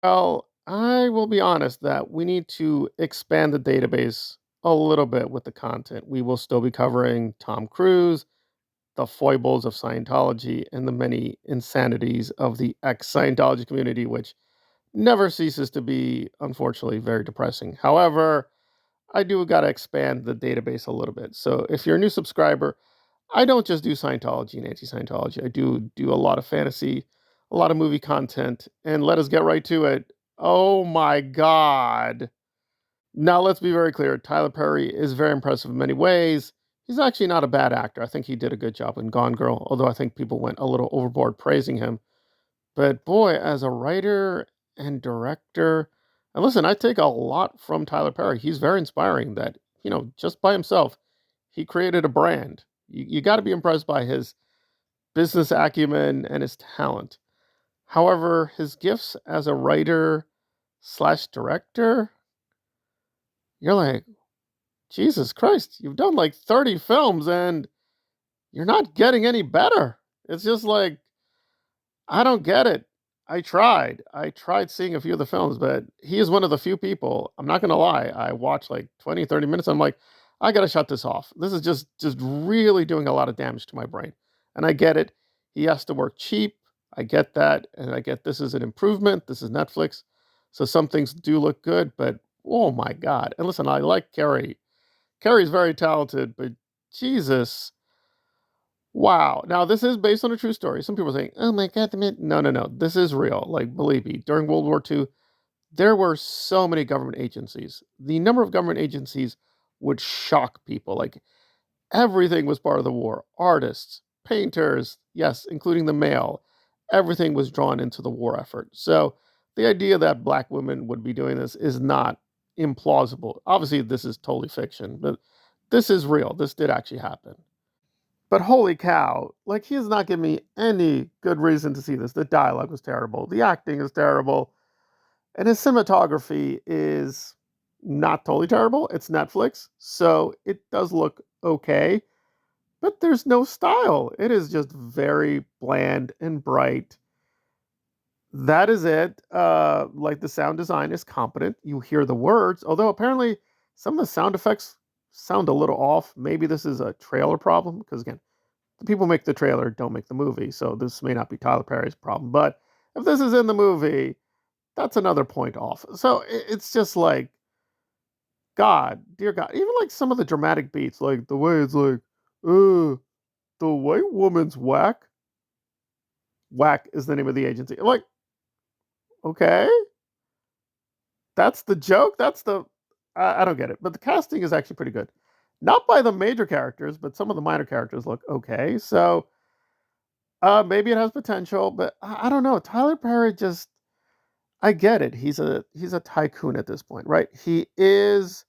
Well, I will be honest that we need to expand the database a little bit with the content. We will still be covering Tom Cruise, the foibles of Scientology, and the many insanities of the ex Scientology community, which never ceases to be, unfortunately, very depressing. However, I do got to expand the database a little bit. So if you're a new subscriber, I don't just do Scientology and anti Scientology. I do a lot of fantasy, a lot of movie content, and let us get right to it. Oh my God. Now, let's be very clear. Tyler Perry is very impressive in many ways. He's actually not a bad actor. I think he did a good job in Gone Girl, although I think people went a little overboard praising him. But boy, as a writer and director, and listen, I take a lot from Tyler Perry. He's very inspiring that, just by himself, he created a brand. You got to be impressed by his business acumen and his talent. However, his gifts as a writer slash director, you're like, Jesus Christ, you've done like 30 films and you're not getting any better. It's just like, I don't get it. I tried. I tried seeing a few of the films, but he is one of the few people, I'm not going to lie. I watched like 20, 30 minutes. I'm like, I got to shut this off. This is just really doing a lot of damage to my brain. And I get it. He has to work cheap. I get that. And I get this is an improvement. This is Netflix. So some things do look good, but oh my God. And listen, I like Carrie. Carrie's very talented, but Jesus. Wow. Now, this is based on a true story. Some people are saying, oh my God, no, no, no. This is real. Like, believe me, during World War II, there were so many government agencies. The number of government agencies would shock people. Like, everything was part of the war. Artists, painters, yes, including the mail. Everything was drawn into the war effort. So, the idea that black women would be doing this is not implausible. Obviously, this is totally fiction, but this is real. This did actually happen. But holy cow, like he has not given me any good reason to see this. The dialogue was terrible. The acting is terrible. And his cinematography is not totally terrible. It's Netflix, so it does look okay. But there's no style. It is just very bland and bright. That is it. Like the sound design is competent. You hear the words, although apparently some of the sound effects sound a little off. Maybe this is a trailer problem, because again, the people who make the trailer don't make the movie, so this may not be Tyler Perry's problem. But if this is in the movie, that's another point off. So it's just like, God, dear God, even like some of the dramatic beats, like the way it's like, uh, the white woman's whack. Whack is the name of the agency. Like, okay, that's the joke. That's the I don't get it. But the casting is actually pretty good. Not by the major characters, but some of the minor characters look okay. So maybe it has potential, but I don't know. Tyler Perry just I get it. He's a tycoon at this point, right? He is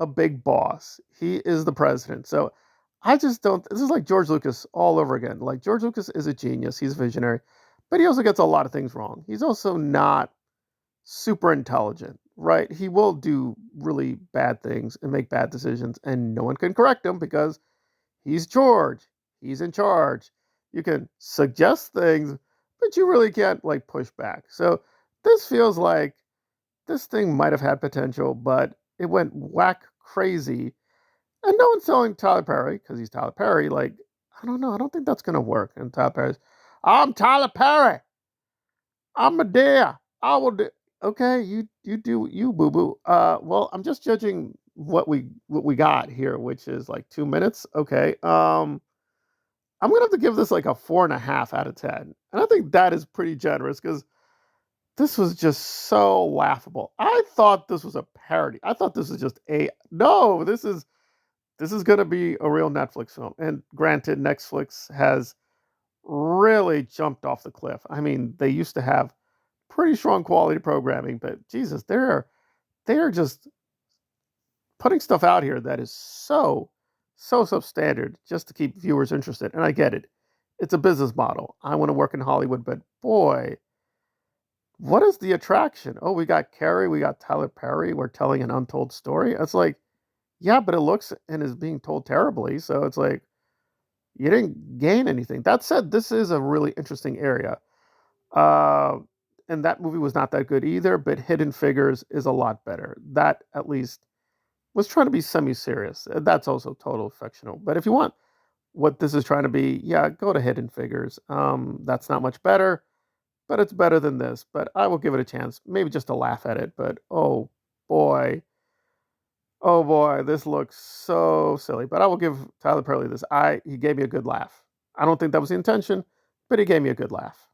a big boss. He is the president. So I just don't this is like George Lucas all over again. Like George Lucas is a genius. He's a visionary, but he also gets a lot of things wrong. He's also not super intelligent, right? He will do really bad things and make bad decisions and no one can correct him because he's George. He's in charge. You can suggest things, but you really can't like push back. So this feels like this thing might have had potential, but it went whack crazy. And no one's telling Tyler Perry, because he's Tyler Perry, like, I don't know, I don't think that's gonna work. And Tyler Perry's, I'm Tyler Perry. I'm a dear. I will do okay, you do you boo boo. Well, I'm just judging what we got here, which is like 2 minutes. Okay. I'm gonna have to give this like a 4.5 out of 10. And I think that is pretty generous because this was just so laughable. I thought this was a parody. I thought this was just a no, this is gonna be a real Netflix film. And granted, Netflix has really jumped off the cliff. I mean, they used to have pretty strong quality programming, but Jesus, they are just putting stuff out here that is so substandard just to keep viewers interested. And I get it. It's a business model. I want to work in Hollywood, but boy, what is the attraction? Oh, we got Carrie, we got Tyler Perry, we're telling an untold story. It's like, yeah, but it looks and is being told terribly. So it's like, you didn't gain anything. That said, this is a really interesting area. Uh, and that movie was not that good either, but Hidden Figures is a lot better. That at least was trying to be semi-serious. That's also total fictional. But if you want what this is trying to be, yeah, go to Hidden Figures. That's not much better, but it's better than this. But I will give it a chance, maybe just to laugh at it. But boy, oh boy, this looks so silly. But I will give Tyler Perry this. He gave me a good laugh. I don't think that was the intention, but he gave me a good laugh.